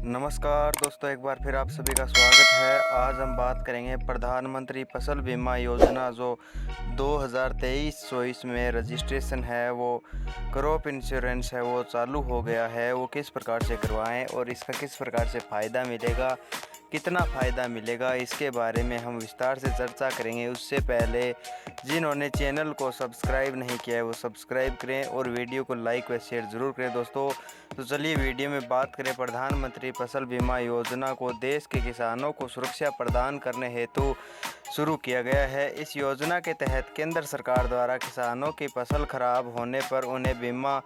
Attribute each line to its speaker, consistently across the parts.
Speaker 1: नमस्कार दोस्तों, एक बार फिर आप सभी का स्वागत है। आज हम बात करेंगे प्रधानमंत्री फसल बीमा योजना जो 2023-24 में रजिस्ट्रेशन है, वो क्रॉप इंश्योरेंस है, वो चालू हो गया है। वो किस प्रकार से करवाएं और इसका किस प्रकार से फ़ायदा मिलेगा, कितना फ़ायदा मिलेगा, इसके बारे में हम विस्तार से चर्चा करेंगे। उससे पहले जिन्होंने चैनल को सब्सक्राइब नहीं किया है वो सब्सक्राइब करें और वीडियो को लाइक व शेयर ज़रूर करें दोस्तों। तो चलिए वीडियो में बात करें। प्रधानमंत्री फसल बीमा योजना को देश के किसानों को सुरक्षा प्रदान करने हेतु शुरू किया गया है। इस योजना के तहत केंद्र सरकार द्वारा किसानों की फसल खराब होने पर उन्हें बीमा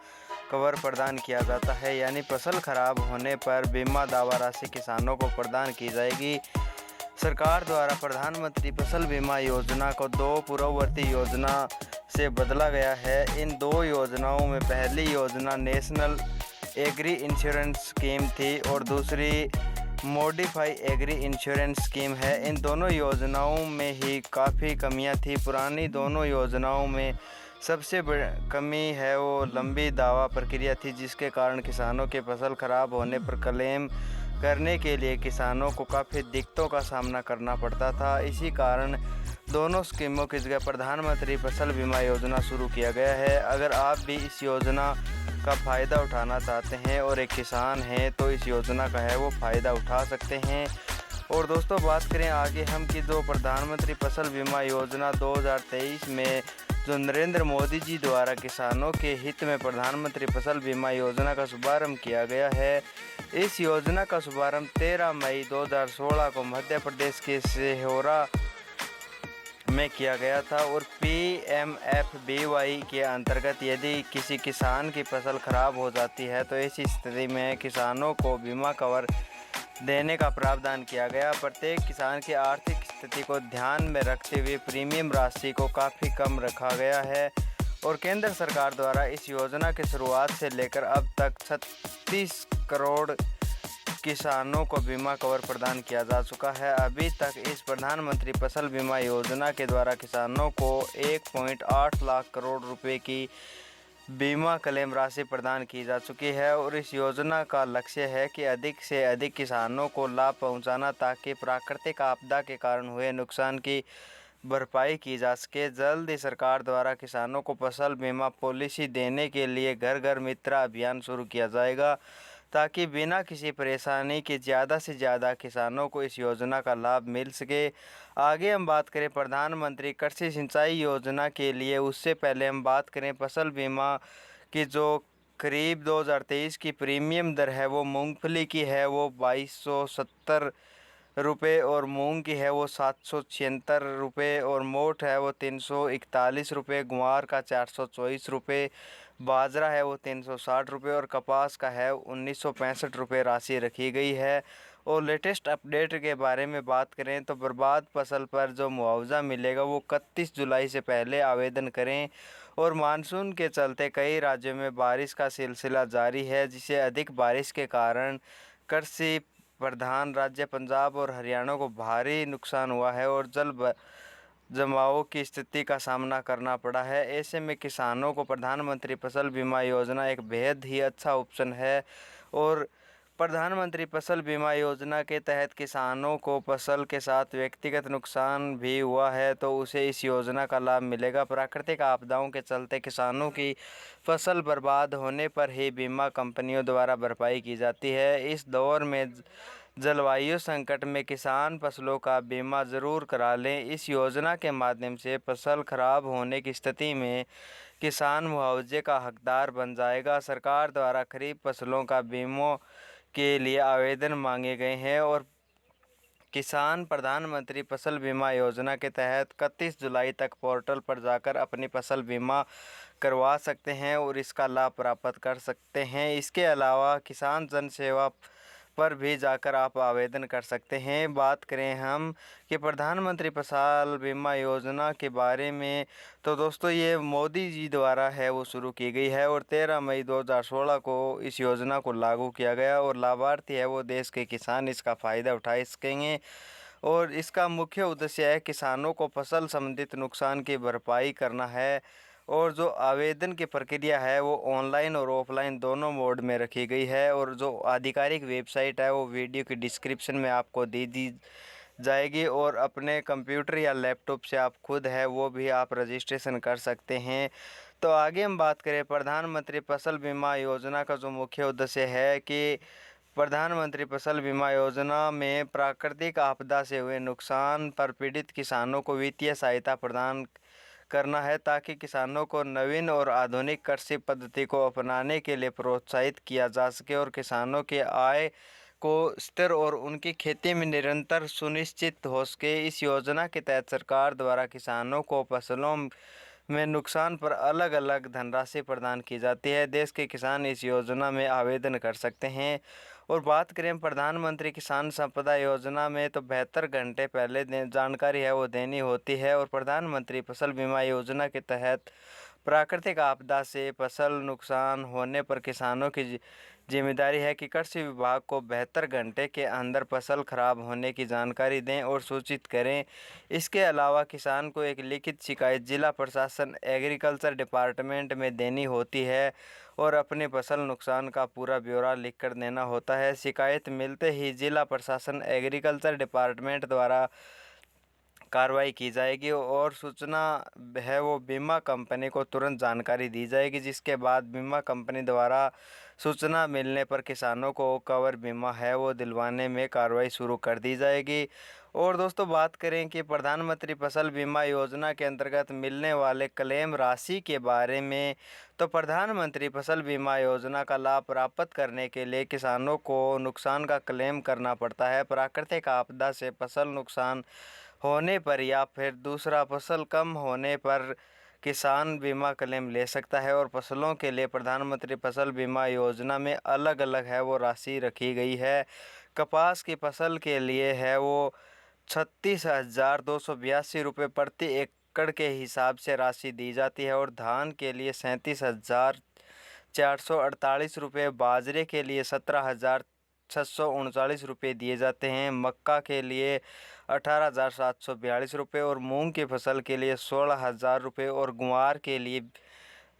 Speaker 1: कवर प्रदान किया जाता है, यानी फसल खराब होने पर बीमा दावा राशि किसानों को प्रदान की जाएगी। सरकार द्वारा प्रधानमंत्री फसल बीमा योजना को दो पूर्ववर्ती योजना से बदला गया है। इन दो योजनाओं में पहली योजना नेशनल एग्री इंश्योरेंस स्कीम थी और दूसरी मॉडिफाई एग्री इंश्योरेंस स्कीम है। इन दोनों योजनाओं में ही काफ़ी कमियां थी। पुरानी दोनों योजनाओं में सबसे बड़ी कमी है वो लंबी दावा प्रक्रिया थी, जिसके कारण किसानों के फसल खराब होने पर क्लेम करने के लिए किसानों को काफ़ी दिक्कतों का सामना करना पड़ता था। इसी कारण दोनों स्कीमों की जगह प्रधानमंत्री फसल बीमा योजना शुरू किया गया है। अगर आप भी इस योजना का फ़ायदा उठाना चाहते हैं और एक किसान हैं तो इस योजना का है वो फ़ायदा उठा सकते हैं। और दोस्तों बात करें आगे हम कि जो प्रधानमंत्री फसल बीमा योजना 2023 में जो नरेंद्र मोदी जी द्वारा किसानों के हित में प्रधानमंत्री फसल बीमा योजना का शुभारंभ किया गया है। इस योजना का शुभारंभ 13 मई 2016 को मध्य प्रदेश के सिहोरा में किया गया था और PMFBY के अंतर्गत यदि किसी किसान की फसल खराब हो जाती है तो ऐसी स्थिति में किसानों को बीमा कवर देने का प्रावधान किया गया। प्रत्येक किसान की आर्थिक स्थिति को ध्यान में रखते हुए प्रीमियम राशि को काफ़ी कम रखा गया है और केंद्र सरकार द्वारा इस योजना की शुरुआत से लेकर अब तक 36 करोड़ किसानों को बीमा कवर प्रदान किया जा चुका है। अभी तक इस प्रधानमंत्री फसल बीमा योजना के द्वारा किसानों को 1.8 लाख करोड़ रुपए की बीमा क्लेम राशि प्रदान की जा चुकी है और इस योजना का लक्ष्य है कि अधिक से अधिक किसानों को लाभ पहुंचाना, ताकि प्राकृतिक आपदा के कारण हुए नुकसान की भरपाई की जा सके। जल्द ही सरकार द्वारा किसानों को फसल बीमा पॉलिसी देने के लिए घर घर मित्र अभियान शुरू किया जाएगा, ताकि बिना किसी परेशानी के ज़्यादा से ज़्यादा किसानों को इस योजना का लाभ मिल सके। आगे हम बात करें प्रधानमंत्री कृषि सिंचाई योजना के लिए, उससे पहले हम बात करें फसल बीमा की जो करीब 2023 की प्रीमियम दर है वो मूंगफली की है वो 2270 रुपये और मूंग की है वो 776 रुपये और मोठ है वो 341 रुपये, ग्वार का 424 रुपये, बाजरा है वो 360 रुपये और कपास का है 1965 रुपये राशि रखी गई है। और लेटेस्ट अपडेट के बारे में बात करें तो बर्बाद फसल पर जो मुआवजा मिलेगा वो 31 जुलाई से पहले आवेदन करें। और मानसून के चलते कई राज्यों में बारिश का सिलसिला जारी है, जिसे अधिक बारिश के कारण कृषि प्रधान राज्य पंजाब और हरियाणा को भारी नुकसान हुआ है और जल जमाव की स्थिति का सामना करना पड़ा है। ऐसे में किसानों को प्रधानमंत्री फसल बीमा योजना एक बेहद ही अच्छा ऑप्शन है। और प्रधानमंत्री फसल बीमा योजना के तहत किसानों को फसल के साथ व्यक्तिगत नुकसान भी हुआ है तो उसे इस योजना का लाभ मिलेगा। प्राकृतिक आपदाओं के चलते किसानों की फसल बर्बाद होने पर ही बीमा कंपनियों द्वारा भरपाई की जाती है। इस दौर में जलवायु संकट में किसान फसलों का बीमा ज़रूर करा लें। इस योजना के माध्यम से फसल खराब होने की स्थिति में किसान मुआवजे का हकदार बन जाएगा। सरकार द्वारा खरीफ फसलों का बीमा के लिए आवेदन मांगे गए हैं और किसान प्रधानमंत्री फसल बीमा योजना के तहत 31 जुलाई तक पोर्टल पर जाकर अपनी फसल बीमा करवा सकते हैं और इसका लाभ प्राप्त कर सकते हैं। इसके अलावा किसान जन सेवा पर भी जाकर आप आवेदन कर सकते हैं। बात करें हम कि प्रधानमंत्री फसल बीमा योजना के बारे में तो दोस्तों ये मोदी जी द्वारा है वो शुरू की गई है और 13 मई 2016 को इस योजना को लागू किया गया और लाभार्थी है वो देश के किसान इसका फ़ायदा उठा सकेंगे। और इसका मुख्य उद्देश्य है किसानों को फसल संबंधित नुकसान की भरपाई करना है और जो आवेदन की प्रक्रिया है वो ऑनलाइन और ऑफलाइन दोनों मोड में रखी गई है। और जो आधिकारिक वेबसाइट है वो वीडियो की डिस्क्रिप्शन में आपको दे दी जाएगी, और अपने कंप्यूटर या लैपटॉप से आप खुद है वो भी आप रजिस्ट्रेशन कर सकते हैं। तो आगे हम बात करें प्रधानमंत्री फसल बीमा योजना का जो मुख्य उद्देश्य है कि प्रधानमंत्री फसल बीमा योजना में प्राकृतिक आपदा से हुए नुकसान पर पीड़ित किसानों को वित्तीय सहायता प्रदान करना है, ताकि किसानों को नवीन और आधुनिक कृषि पद्धति को अपनाने के लिए प्रोत्साहित किया जा सके और किसानों के आय को स्थिर और उनकी खेती में निरंतर सुनिश्चित हो सके। इस योजना के तहत सरकार द्वारा किसानों को फसलों में नुकसान पर अलग अलग धनराशि प्रदान की जाती है। देश के किसान इस योजना में आवेदन कर सकते हैं। और बात करें प्रधानमंत्री किसान संपदा योजना में, तो 72 घंटे पहले जानकारी है वो देनी होती है। और प्रधानमंत्री फसल बीमा योजना के तहत प्राकृतिक आपदा से फसल नुकसान होने पर किसानों की जिम्मेदारी है कि कृषि विभाग को 72 घंटे के अंदर फसल खराब होने की जानकारी दें और सूचित करें। इसके अलावा किसान को एक लिखित शिकायत जिला प्रशासन एग्रीकल्चर डिपार्टमेंट में देनी होती है और अपनी फसल नुकसान का पूरा ब्यौरा लिखकर देना होता है। शिकायत मिलते ही जिला प्रशासन एग्रीकल्चर डिपार्टमेंट द्वारा कार्रवाई की जाएगी और सूचना है वो बीमा कंपनी को तुरंत जानकारी दी जाएगी, जिसके बाद बीमा कंपनी द्वारा सूचना मिलने पर किसानों को कवर बीमा है वो दिलवाने में कार्रवाई शुरू कर दी जाएगी। और दोस्तों बात करें कि प्रधानमंत्री फसल बीमा योजना के अंतर्गत मिलने वाले क्लेम राशि के बारे में, तो प्रधानमंत्री फसल बीमा योजना का लाभ प्राप्त करने के लिए किसानों को नुकसान का क्लेम करना पड़ता है। प्राकृतिक आपदा से फसल नुकसान होने पर या फिर दूसरा फसल कम होने पर किसान बीमा क्लेम ले सकता है। और फसलों के लिए प्रधानमंत्री फसल बीमा योजना में अलग अलग है वो राशि रखी गई है। कपास की फसल के लिए है वो 36,282 रुपये प्रति एकड़ के हिसाब से राशि दी जाती है। और धान के लिए 37,448 रुपये, बाजरे के लिए 17,639 रुपये दिए जाते हैं, मक्का के लिए 18,742 रुपये और मूंग की फसल के लिए 16,000 रुपये और ग्वार के लिए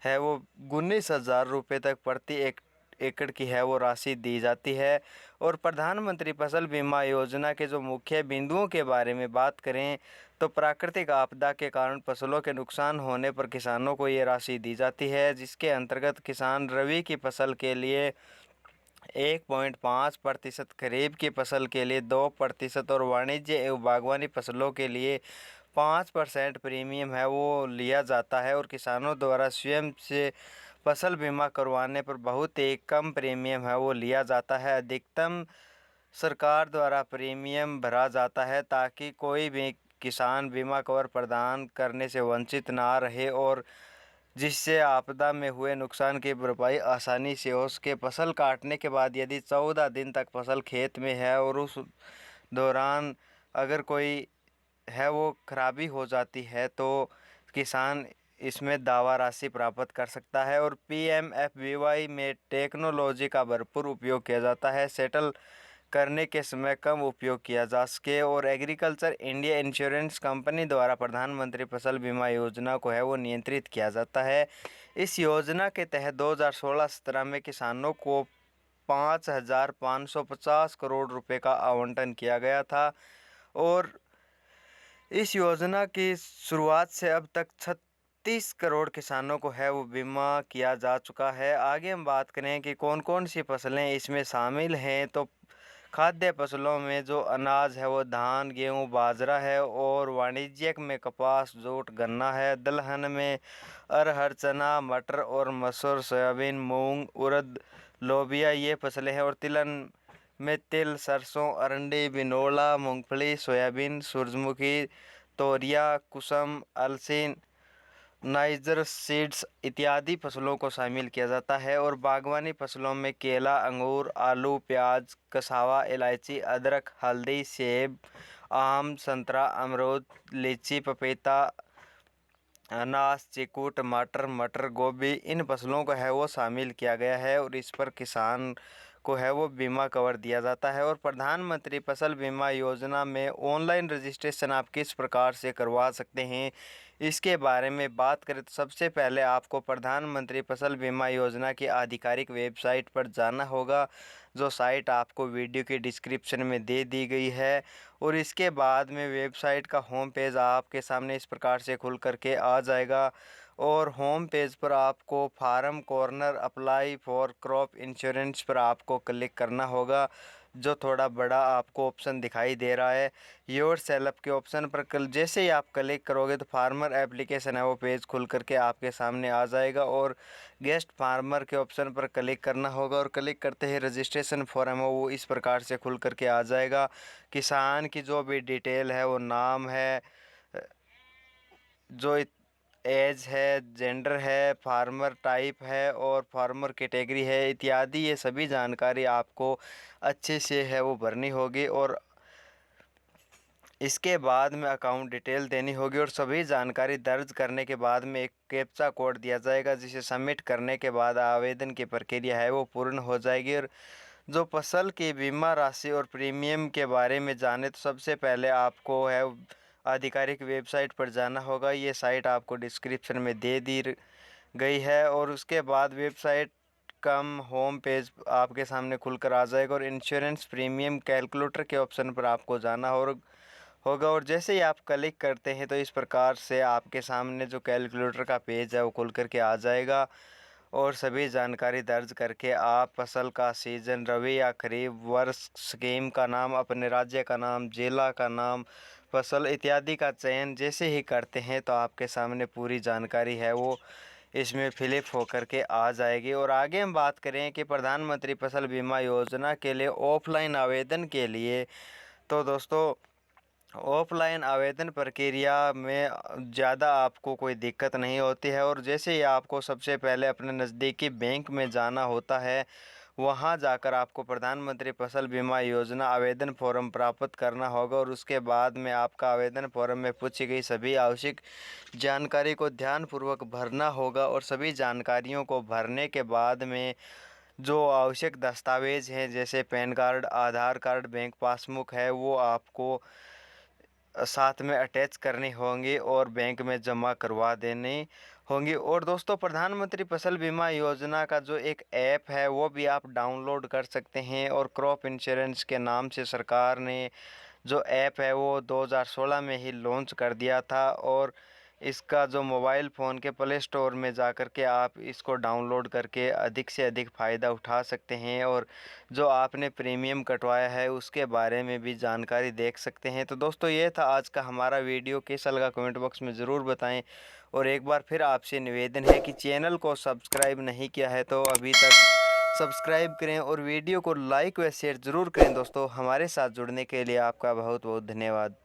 Speaker 1: है वो 19,000 रुपये तक प्रति एकड़ की है वो राशि दी जाती है। और प्रधानमंत्री फसल बीमा योजना के जो मुख्य बिंदुओं के बारे में बात करें, तो प्राकृतिक आपदा के कारण फसलों के नुकसान होने पर किसानों को ये राशि दी जाती है, जिसके अंतर्गत किसान रबी की फसल के लिए 1.5%, खरीफ की फसल के लिए 2% और वाणिज्य एवं बागवानी फसलों के लिए 5% प्रीमियम है वो लिया जाता है। और किसानों द्वारा स्वयं से फसल बीमा करवाने पर बहुत ही कम प्रीमियम है वो लिया जाता है। अधिकतम सरकार द्वारा प्रीमियम भरा जाता है ताकि कोई भी किसान बीमा कवर प्रदान करने से वंचित ना रहे और जिससे आपदा में हुए नुकसान की भरपाई आसानी से हो सके। फसल काटने के बाद यदि 14 दिन तक फसल खेत में है और उस दौरान अगर कोई है वो खराबी हो जाती है, तो किसान इसमें दावा राशि प्राप्त कर सकता है। और PMFBY में टेक्नोलॉजी का भरपूर उपयोग किया जाता है, सेटल करने के समय कम उपयोग किया जा सके। और एग्रीकल्चर इंडिया इंश्योरेंस कंपनी द्वारा प्रधानमंत्री फसल बीमा योजना को है वो नियंत्रित किया जाता है। इस योजना के तहत 2016-17 में किसानों को 5,550 करोड़ रुपए का आवंटन किया गया था। और इस योजना की शुरुआत से अब तक 36 करोड़ किसानों को है वो बीमा किया जा चुका है। आगे हम बात करें कि कौन कौन सी फसलें इसमें शामिल हैं, तो खाद्य फसलों में जो अनाज है वो धान, गेहूँ, बाजरा है और वाणिज्यिक में कपास, जूट, गन्ना है। दलहन में अरहर, चना, मटर और मसूर, सोयाबीन, मूंग, उड़द, लोबिया ये फसलें हैं। और तिलहन में तिल, सरसों, अरंडी, बिनोला, मूंगफली, सोयाबीन, सूरजमुखी, तोरिया, कुसुम, अलसी, नाइजर सीड्स इत्यादि फसलों को शामिल किया जाता है। और बागवानी फसलों में केला, अंगूर, आलू, प्याज, कसावा, इलायची, अदरक, हल्दी, सेब, आम, संतरा, अमरूद, लीची, पपीता, अनाज, चीकू, टमाटर, मटर, गोभी इन फसलों को है वो शामिल किया गया है। और इस पर किसान को है वो बीमा कवर दिया जाता है। और प्रधानमंत्री फसल बीमा योजना में ऑनलाइन रजिस्ट्रेशन आप किस प्रकार से करवा सकते हैं, इसके बारे में बात करें तो सबसे पहले आपको प्रधानमंत्री फसल बीमा योजना की आधिकारिक वेबसाइट पर जाना होगा, जो साइट आपको वीडियो के डिस्क्रिप्शन में दे दी गई है। और इसके बाद में वेबसाइट का होम पेज आपके सामने इस प्रकार से खुल करके आ जाएगा। और होम पेज पर आपको farm corner apply for crop insurance पर आपको क्लिक करना होगा, जो थोड़ा बड़ा आपको ऑप्शन दिखाई दे रहा है। योर सेल्फ के ऑप्शन पर जैसे ही आप क्लिक करोगे तो फार्मर एप्लीकेशन है वो पेज खुल करके आपके सामने आ जाएगा। और गेस्ट फार्मर के ऑप्शन पर क्लिक करना होगा और क्लिक करते ही रजिस्ट्रेशन फॉर्म है वो इस प्रकार से खुल करके आ जाएगा। किसान की जो भी डिटेल है वो नाम है, जो एज है, जेंडर है, फार्मर टाइप है और फार्मर कैटेगरी है इत्यादि, ये सभी जानकारी आपको अच्छे से है वो भरनी होगी। और इसके बाद में अकाउंट डिटेल देनी होगी और सभी जानकारी दर्ज करने के बाद में एक कैप्चा कोड दिया जाएगा, जिसे सबमिट करने के बाद आवेदन की प्रक्रिया है वो पूर्ण हो जाएगी। और जो फसल की बीमा राशि और प्रीमियम के बारे में जाने तो सबसे पहले आपको है आधिकारिक वेबसाइट पर जाना होगा। ये साइट आपको डिस्क्रिप्शन में दे दी गई है। और उसके बाद वेबसाइट कम होम पेज आपके सामने खुलकर आ जाएगा और इंश्योरेंस प्रीमियम कैलकुलेटर के ऑप्शन पर आपको जाना होगा। और जैसे ही आप क्लिक करते हैं तो इस प्रकार से आपके सामने जो कैलकुलेटर का पेज है वो खुल करके आ जाएगा। और सभी जानकारी दर्ज करके आप फसल का सीजन, रबी या खरीफ, वर्ष, स्कीम का नाम, अपने राज्य का नाम, जिला का नाम, फसल इत्यादि का चयन जैसे ही करते हैं तो आपके सामने पूरी जानकारी है वो इसमें फिलिप होकर के आ जाएगी। और आगे हम बात करें कि प्रधानमंत्री फसल बीमा योजना के लिए ऑफलाइन आवेदन के लिए, तो दोस्तों ऑफलाइन आवेदन प्रक्रिया में ज़्यादा आपको कोई दिक्कत नहीं होती है। और जैसे ही आपको सबसे पहले अपने नज़दीकी बैंक में जाना होता है, वहां जाकर आपको प्रधानमंत्री फसल बीमा योजना आवेदन फॉर्म प्राप्त करना होगा। और उसके बाद में आपका आवेदन फॉर्म में पूछी गई सभी आवश्यक जानकारी को ध्यानपूर्वक भरना होगा। और सभी जानकारियों को भरने के बाद में जो आवश्यक दस्तावेज़ हैं जैसे पैन कार्ड, आधार कार्ड, बैंक पासबुक है वो आपको साथ में अटैच करनी होंगी और बैंक में जमा करवा देनी होंगी। और दोस्तों प्रधानमंत्री फसल बीमा योजना का जो एक ऐप है वो भी आप डाउनलोड कर सकते हैं। और क्रॉप इंश्योरेंस के नाम से सरकार ने जो ऐप है वो 2016 में ही लॉन्च कर दिया था। और इसका जो मोबाइल फ़ोन के प्ले स्टोर में जाकर के आप इसको डाउनलोड करके अधिक से अधिक फ़ायदा उठा सकते हैं। और जो आपने प्रीमियम कटवाया है उसके बारे में भी जानकारी देख सकते हैं। तो दोस्तों ये था आज का हमारा वीडियो, कैसा लगा कमेंट बॉक्स में ज़रूर बताएं। और एक बार फिर आपसे निवेदन है कि चैनल को सब्सक्राइब नहीं किया है तो अभी तक सब्सक्राइब करें और वीडियो को लाइक व शेयर ज़रूर करें। दोस्तों हमारे साथ जुड़ने के लिए आपका बहुत बहुत धन्यवाद।